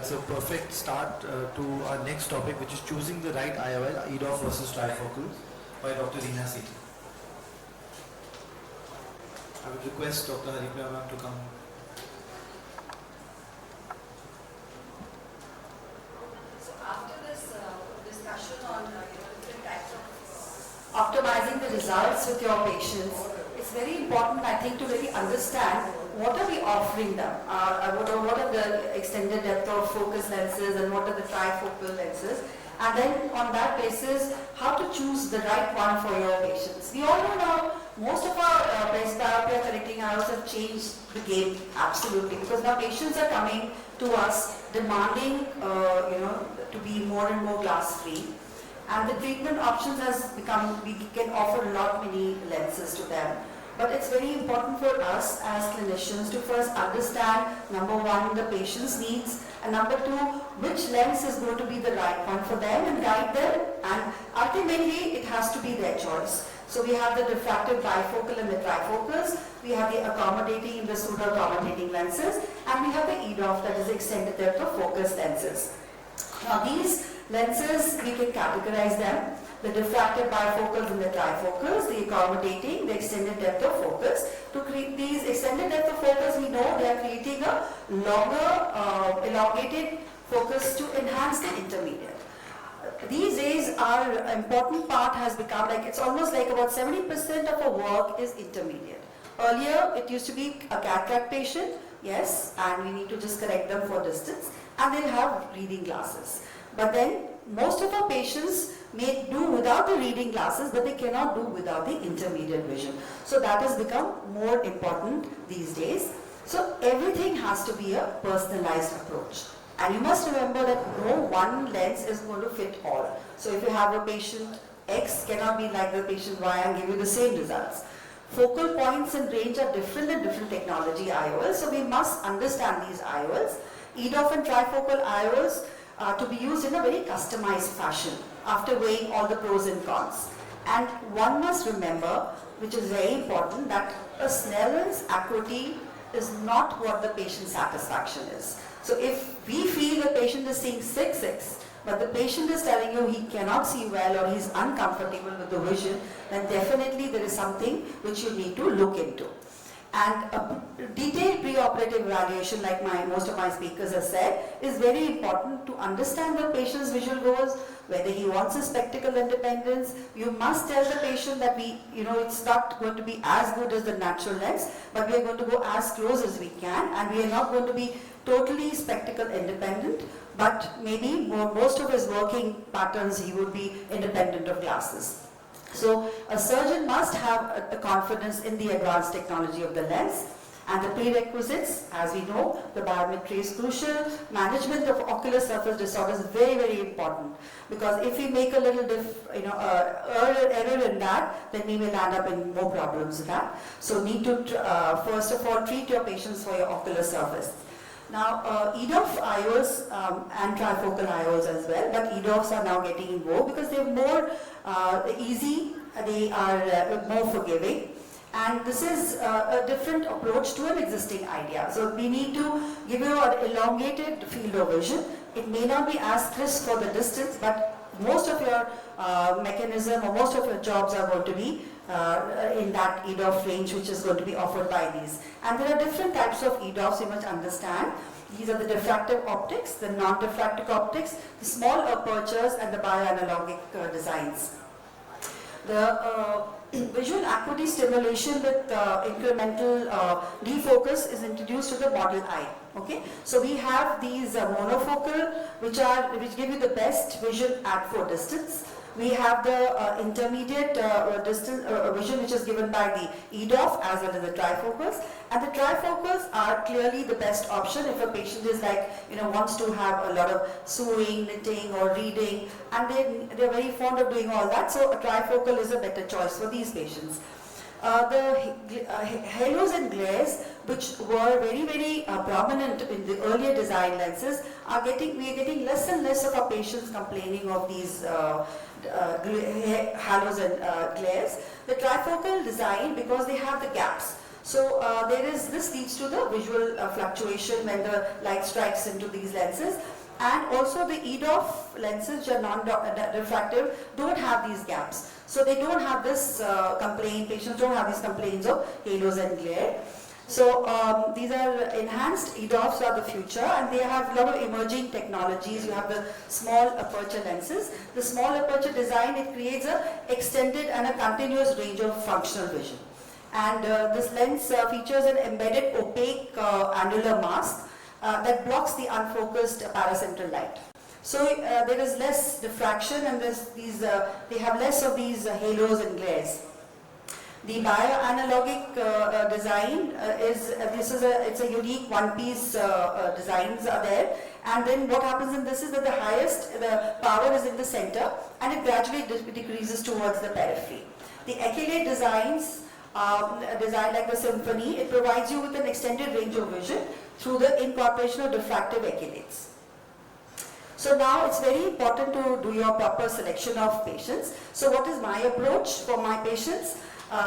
that's a perfect start to our next topic, which is choosing the right IOL, EDOF versus trifocals, by Dr. Reena Sethi. I would request Dr. Haripriya ma'am to come. So after this discussion on different types of optimizing the results with your patients, it's very important, I think, to really understand what are we offering them, what are the extended depth of focus lenses and what are the trifocal lenses, and then on that basis, how to choose the right one for your patients. We all know now, most of our presbyopia correcting IOLs have changed the game absolutely, because now patients are coming to us demanding, to be more and more glass free. And the treatment options has become, we can offer many lenses to them. But it's very important for us as clinicians to first understand, number one, the patient's needs, and number two, which lens is going to be the right one for them and guide them. And ultimately, it has to be their choice. So we have the diffractive bifocal and the trifocals, we have the accommodating and the pseudo-accommodating lenses, and we have the EDOF, that is the extended depth of focus lenses. Now these lenses, we can categorize them, the diffractive bifocals and the trifocals, the accommodating, the extended depth of focus. To create these extended depth of focus, we know they are creating a longer, elongated focus to enhance the intermediate. These days, our important part has become like, it's almost like about 70% of our work is intermediate. Earlier, it used to be a cataract patient, yes, and we need to just correct them for distance, and they'll have reading glasses. But then, most of our patients may do without the reading glasses, but they cannot do without the intermediate vision. So that has become more important these days. So everything has to be a personalized approach. And you must remember that no one lens is going to fit all. So if you have a patient X, cannot be like the patient Y and give you the same results. Focal points and range are different in different technology IOLs, so we must understand these IOLs. EDOF and trifocal IOLs are to be used in a very customized fashion after weighing all the pros and cons. And one must remember, which is very important, that a Snellen's acuity is not what the patient's satisfaction is. So if we feel the patient is seeing 6/6, but the patient is telling you he cannot see well or he's uncomfortable with the vision, then definitely there is something which you need to look into. And a detailed preoperative evaluation, like most of my speakers have said, is very important to understand the patient's visual goals, whether he wants a spectacle independence. You must tell the patient that it's not going to be as good as the natural lens, but we are going to go as close as we can, and we are not going to be totally spectacle independent, but maybe most of his working patterns he would be independent of glasses. So a surgeon must have a confidence in the advanced technology of the lens, and the prerequisites, as we know, the biometry is crucial. Management of ocular surface disorders is very, very important, because if we make a little error in that, then we will end up in more problems with that. So need to first of all treat your patients for your ocular surface. Now, EDOF IOLs and trifocal IOLs as well, but EDOFs are now getting in vogue because they're more easy, they are more forgiving, and this is a different approach to an existing idea. So we need to give you an elongated field of vision. It may not be as crisp for the distance, but most of your mechanism or most of your jobs are going to be in that EDOF range which is going to be offered by these. And there are different types of EDOFs you must understand. These are the diffractive optics, the non-diffractive optics, the small apertures, and the bioanalogic designs. The visual acuity stimulation with incremental defocus is introduced to the model eye. Okay, so we have these monofocal which give you the best vision at 4 distance. We have the intermediate distance vision which is given by the EDOF as well as the trifocals, and the trifocals are clearly the best option if a patient is wants to have a lot of sewing, knitting or reading, and they're very fond of doing all that, so a trifocal is a better choice for these patients. The halos and glares, which were very, very prominent in the earlier design lenses, we are getting less and less of our patients complaining of these halos and glares. The trifocal design, because they have the gaps, So this leads to the visual fluctuation when the light strikes into these lenses. And also the EDOF lenses, which are non-refractive, don't have these gaps. So they don't have this complaint, patients don't have these complaints of halos and glare. So these are enhanced EDOFs are the future, and they have a lot of emerging technologies. You have the small aperture lenses. The small aperture design, it creates an extended and a continuous range of functional vision. And this lens features an embedded opaque annular mask that blocks the unfocused paracentral light. So there is less diffraction, and they have less of these halos and glares. The bioanalogic design it's a unique one-piece designs are there, and then what happens in this is that the power is in the center, and it gradually decreases towards the periphery. The Achelate designs, designed like the Symphony, it provides you with an extended range of vision through the incorporation of diffractive achelates. So now it's very important to do your proper selection of patients. So what is my approach for my patients?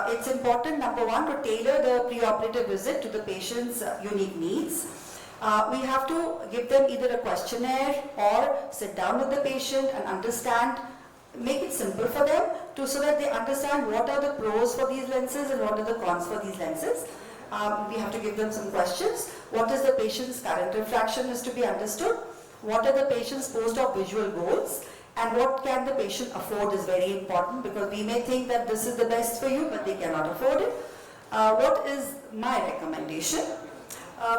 It's important, number one, to tailor the preoperative visit to the patient's unique needs. We have to give them either a questionnaire or sit down with the patient and understand, make it simple for them so that they understand what are the pros for these lenses and what are the cons for these lenses. We have to give them some questions. What is the patient's current refraction is to be understood. What are the patient's post-op visual goals, and what can the patient afford is very important, because we may think that this is the best for you, but they cannot afford it. What is my recommendation?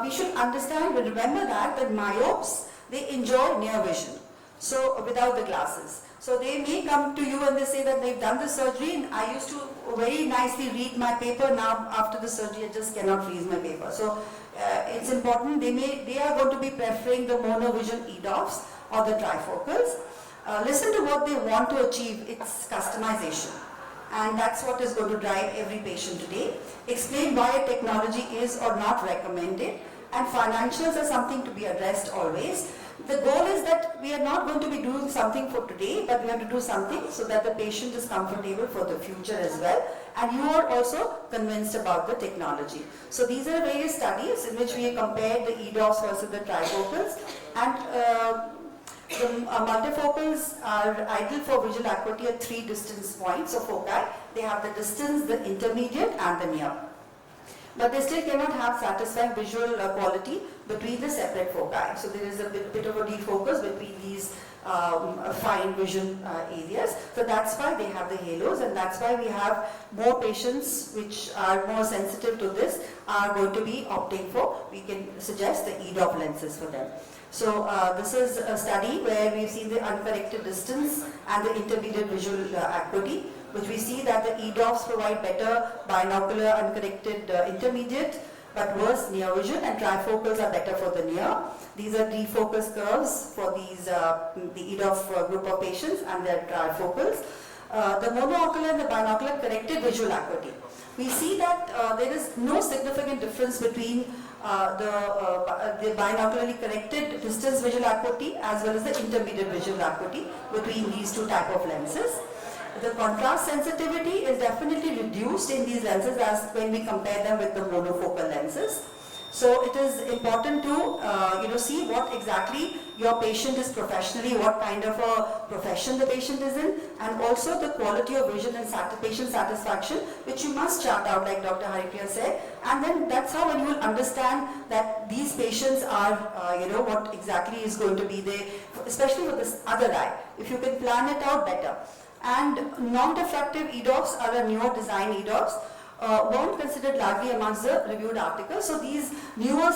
We should understand and remember that myopes, they enjoy near vision, so without the glasses. So they may come to you and they say that they've done the surgery, and I used to very nicely read my paper. Now after the surgery I just cannot read my paper. So it's important, they are going to be preferring the monovision EDOFs or the trifocals. Listen to what they want to achieve, it's customization. And that's what is going to drive every patient today. Explain why a technology is or not recommended, and financials are something to be addressed always. The goal is that we are not going to be doing something for today, but we have to do something so that the patient is comfortable for the future as well, and you are also convinced about the technology. So these are various studies in which we compared the EDOFs versus the trifocals, and the multifocals are ideal for visual acuity at 3 distance points of foci. They have the distance, the intermediate and the near. But they still cannot have satisfying visual quality between the separate foci. So there is a bit of a defocus between these fine vision areas. So that's why they have the halos, and that's why we have more patients which are more sensitive to this are going to be opting for, we can suggest the EDOF lenses for them. So this is a study where we've seen the uncorrected distance and the intermediate visual acuity, which we see that the EDOFs provide better binocular uncorrected intermediate, but worse near vision, and trifocals are better for the near. These are defocus curves for these the EDOF group of patients and their trifocals. The monoocular and the binocular corrected visual acuity. We see that there is no significant difference between the binocularly corrected distance visual acuity as well as the intermediate visual acuity between these two type of lenses. The contrast sensitivity is definitely reduced in these lenses as when we compare them with the monofocal lenses. So it is important to see what exactly your patient is professionally, what kind of a profession the patient is in, and also the quality of vision and patient satisfaction, which you must chart out like Dr. Haripriya said, and then that's how when you will understand that these patients are, what exactly is going to be there, especially with this other eye. If you can plan it out better. And non-diffractive EDOFs are a newer design EDOFs, weren't considered largely amongst the reviewed articles. So these newer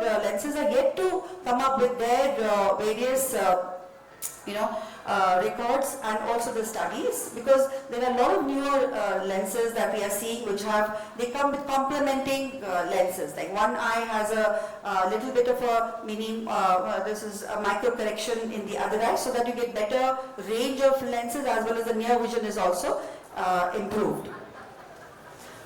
lenses are yet to come up with their various records and also the studies, because there are a lot of newer lenses that we are seeing which they come with complementing lenses. Like one eye has a little bit of a this is a micro correction in the other eye, so that you get better range of lenses as well as the near vision is also improved.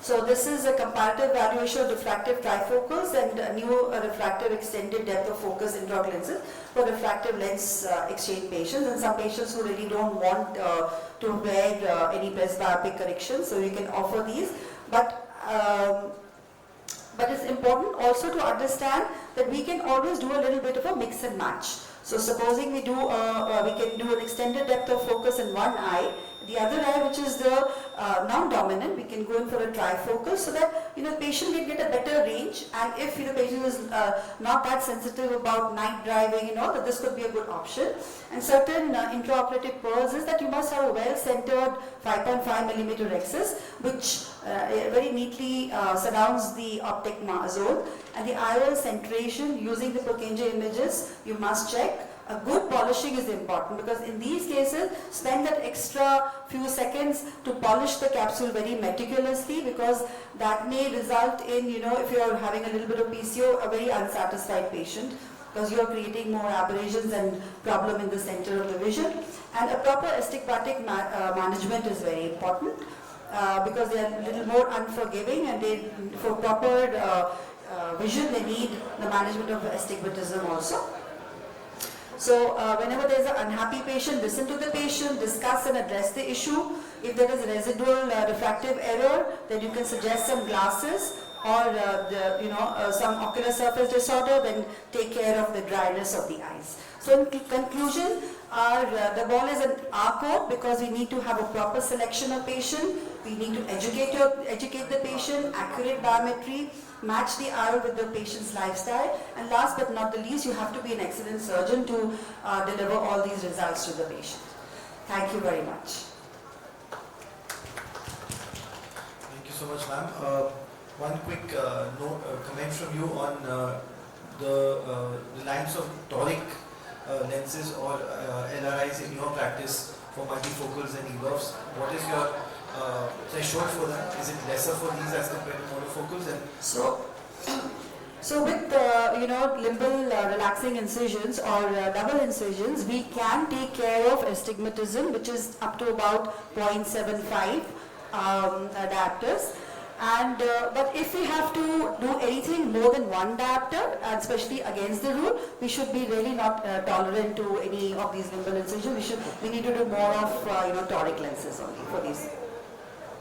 So this is a comparative valuation of diffractive trifocals and new refractive extended depth of focus intraocular lenses for refractive lens exchange patients, and some patients who really don't want to wear any presbyopic correction, so you can offer these. But But it's important also to understand that we can always do a little bit of a mix and match. So supposing we can do an extended depth of focus in one eye, the other eye, which is the non-dominant, we can go in for a trifocal so that the patient can get a better range. And if the patient is not that sensitive about night driving, that this could be a good option. And certain intraoperative pearls is that you must have a well-centered 5.5 millimeter rexus, which very neatly surrounds the optic zone. And the IOL centration using the Purkinje images, you must check. A good polishing is important because in these cases, spend that extra few seconds to polish the capsule very meticulously, because that may result in, if you are having a little bit of PCO, a very unsatisfied patient, because you are creating more aberrations and problem in the center of the vision. And a proper astigmatic management is very important because they are a little more unforgiving, and for proper vision they need the management of astigmatism also. So whenever there is an unhappy patient, listen to the patient, discuss and address the issue. If there is residual refractive error, then you can suggest some glasses or some ocular surface disorder, then take care of the dryness of the eyes. So in conclusion, the ball is in our court because we need to have a proper selection of patient. We need to educate the patient, accurate biometry, match the IOL with the patient's lifestyle, and last but not the least, you have to be an excellent surgeon to deliver all these results to the patient. Thank you very much. Thank you so much, ma'am. One quick comment from you on the lines of toric lenses or LRIs in your practice for multifocals and EDOFs. What is your threshold for that? Is it lesser for these as compared to monofocals? And so with limbal relaxing incisions or double incisions, we can take care of astigmatism, which is up to about 0.75 diopters. And but if we have to do anything more than one diopter, and especially against the rule, we should be really not tolerant to any of these limbal incisions. We need to do more of toric lenses only for these.